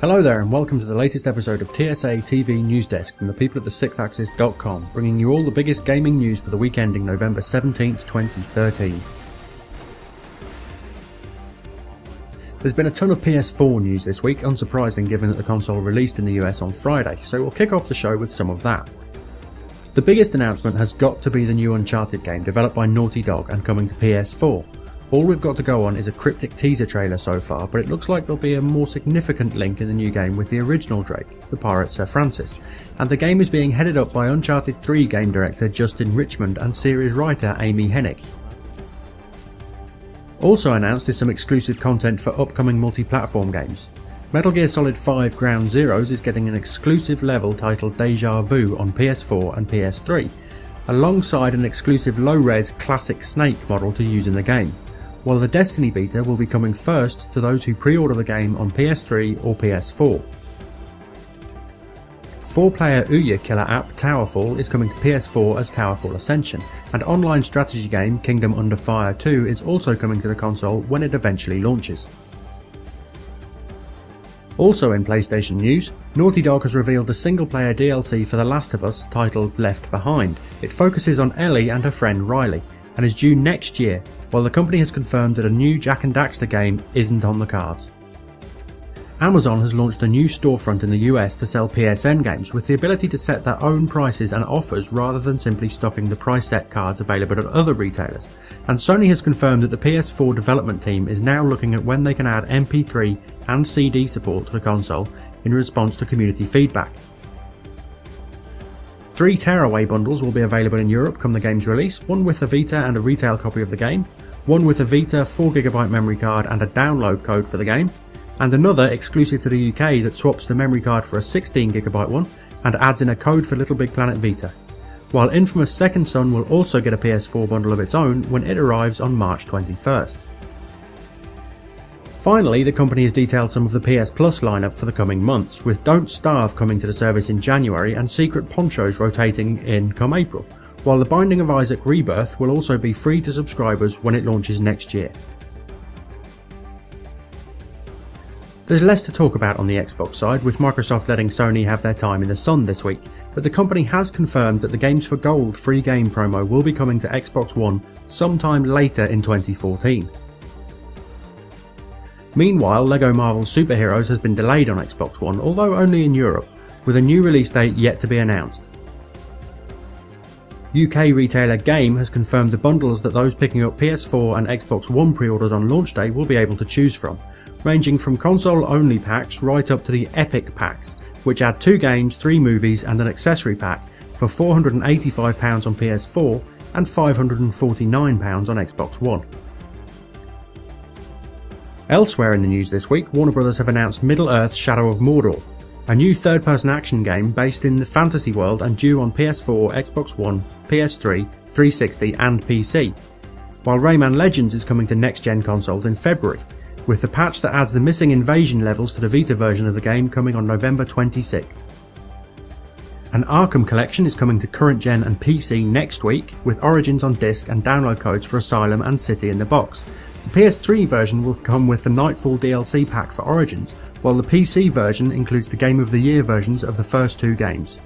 Hello there and welcome to the latest episode of TSAtv Newsdesk from the people at the sixthaxis.com, bringing you all the biggest gaming news for the week ending November 17th, 2013. There's been a ton of PS4 news this week, unsurprising given that the console released in the US on Friday, so we'll kick off the show with some of that. The biggest announcement has got to be the new Uncharted game developed by Naughty Dog and coming to PS4. All we've got to go on is a cryptic teaser trailer so far, but it looks like there'll be a more significant link in the new game with the original Drake, the pirate Sir Francis, and the game is being headed up by Uncharted 3 game director Justin Richmond and series writer Amy Hennig. Also announced is some exclusive content for upcoming multi-platform games. Metal Gear Solid 5 Ground Zeroes is getting an exclusive level titled Deja Vu on PS4 and PS3, alongside an exclusive low-res classic Snake model to use in the game, while the Destiny beta will be coming first to those who pre-order the game on PS3 or PS4. 4-player Ouya killer app Towerfall is coming to PS4 as Towerfall Ascension, and online strategy game Kingdom Under Fire 2 is also coming to the console when it eventually launches. Also in PlayStation news, Naughty Dog has revealed a single-player DLC for The Last of Us titled Left Behind. It focuses on Ellie and her friend Riley, and is due next year, while the company has confirmed that a new Jak and Daxter game isn't on the cards. Amazon has launched a new storefront in the US to sell PSN games with the ability to set their own prices and offers rather than simply stocking the price set cards available at other retailers, and Sony has confirmed that the PS4 development team is now looking at when they can add MP3 and CD support to the console in response to community feedback. 3 tearaway bundles will be available in Europe come the game's release, one with a Vita and a retail copy of the game, one with a Vita 4GB memory card and a download code for the game, and another exclusive to the UK that swaps the memory card for a 16GB one and adds in a code for Little Big Planet Vita, while Infamous Second Son will also get a PS4 bundle of its own when it arrives on March 21st. Finally, the company has detailed some of the PS Plus lineup for the coming months, with Don't Starve coming to the service in January and Secret Ponchos rotating in come April, while The Binding of Isaac Rebirth will also be free to subscribers when it launches next year. There's less to talk about on the Xbox side, with Microsoft letting Sony have their time in the sun this week, but the company has confirmed that the Games for Gold free game promo will be coming to Xbox One sometime later in 2014. Meanwhile, LEGO Marvel Super Heroes has been delayed on Xbox One, although only in Europe, with a new release date yet to be announced. UK retailer Game has confirmed the bundles that those picking up PS4 and Xbox One pre-orders on launch day will be able to choose from, ranging from console-only packs right up to the Epic packs, which add 2 games, 3 movies and an accessory pack for £485 on PS4 and £549 on Xbox One. Elsewhere in the news this week, Warner Bros. Have announced Middle-earth: Shadow of Mordor, a new third-person action game based in the fantasy world and due on PS4, Xbox One, PS3, 360 and PC, while Rayman Legends is coming to next-gen consoles in February, with the patch that adds the missing invasion levels to the Vita version of the game coming on November 26th. An Arkham collection is coming to current-gen and PC next week, with Origins on disc and download codes for Asylum and City in the box. The PS3 version will come with the Nightfall DLC pack for Origins, while the PC version includes the Game of the Year versions of the first 2 games.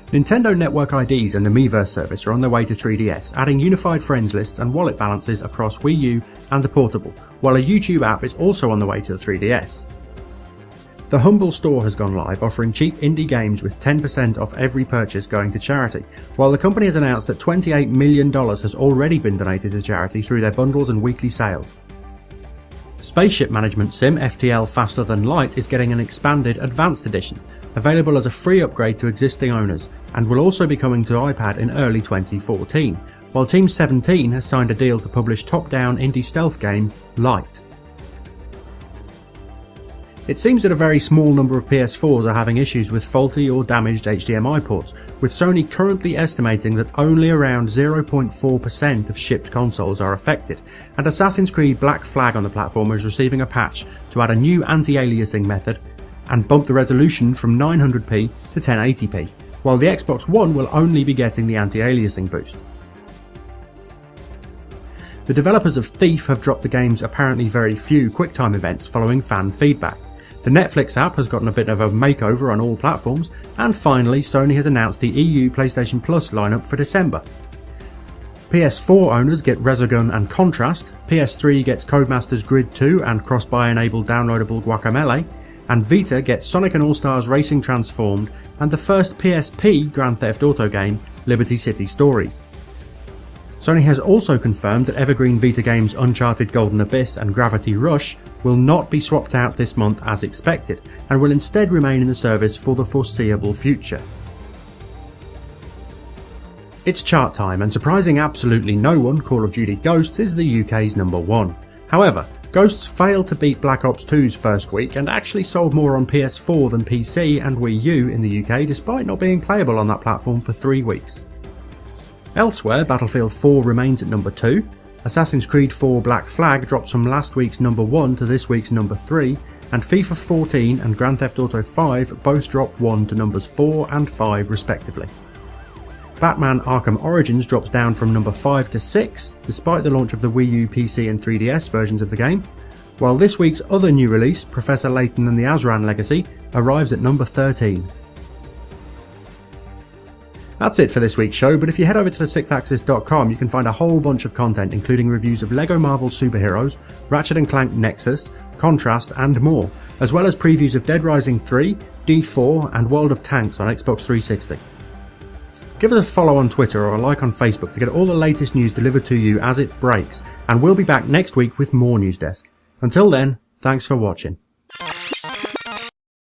Nintendo Network IDs and the Miiverse service are on their way to 3DS, adding unified friends lists and wallet balances across Wii U and the Portable, while a YouTube app is also on the way to the 3DS. The Humble Store has gone live, offering cheap indie games with 10% off every purchase going to charity, while the company has announced that $28 million has already been donated to charity through their bundles and weekly sales. Spaceship management sim FTL Faster Than Light is getting an expanded Advanced Edition, available as a free upgrade to existing owners, and will also be coming to iPad in early 2014, while Team 17 has signed a deal to publish top-down indie stealth game Light. It seems that a very small number of PS4s are having issues with faulty or damaged HDMI ports, with Sony currently estimating that only around 0.4% of shipped consoles are affected, and Assassin's Creed Black Flag on the platform is receiving a patch to add a new anti-aliasing method and bump the resolution from 900p to 1080p, while the Xbox One will only be getting the anti-aliasing boost. The developers of Thief have dropped the game's apparently very few QuickTime events following fan feedback. The Netflix app has gotten a bit of a makeover on all platforms, and finally Sony has announced the EU PlayStation Plus lineup for December. PS4 owners get Resogun and Contrast, PS3 gets Codemasters Grid 2 and cross-buy enabled downloadable Guacamelee, and Vita gets Sonic and All-Stars Racing Transformed and the first PSP Grand Theft Auto game, Liberty City Stories. Sony has also confirmed that evergreen Vita games Uncharted Golden Abyss and Gravity Rush will not be swapped out this month as expected, and will instead remain in the service for the foreseeable future. It's chart time, and surprising absolutely no one, Call of Duty Ghosts is the UK's number 1. However, Ghosts failed to beat Black Ops 2's first week and actually sold more on PS4 than PC and Wii U in the UK despite not being playable on that platform for 3 weeks. Elsewhere, Battlefield 4 remains at number 2, Assassin's Creed 4 Black Flag drops from last week's number 1 to this week's number 3, and FIFA 14 and Grand Theft Auto 5 both drop 1 to numbers 4 and 5 respectively. Batman Arkham Origins drops down from number 5 to 6, despite the launch of the Wii U, PC and 3DS versions of the game, while this week's other new release, Professor Layton and the Azran Legacy, arrives at number 13. That's it for this week's show, but if you head over to the6thAxis.com you can find a whole bunch of content including reviews of LEGO Marvel Superheroes, Ratchet & Clank Nexus, Contrast and more, as well as previews of Dead Rising 3, D4 and World of Tanks on Xbox 360. Give us a follow on Twitter or a like on Facebook to get all the latest news delivered to you as it breaks, and we'll be back next week with more NewsDesk. Until then, thanks for watching.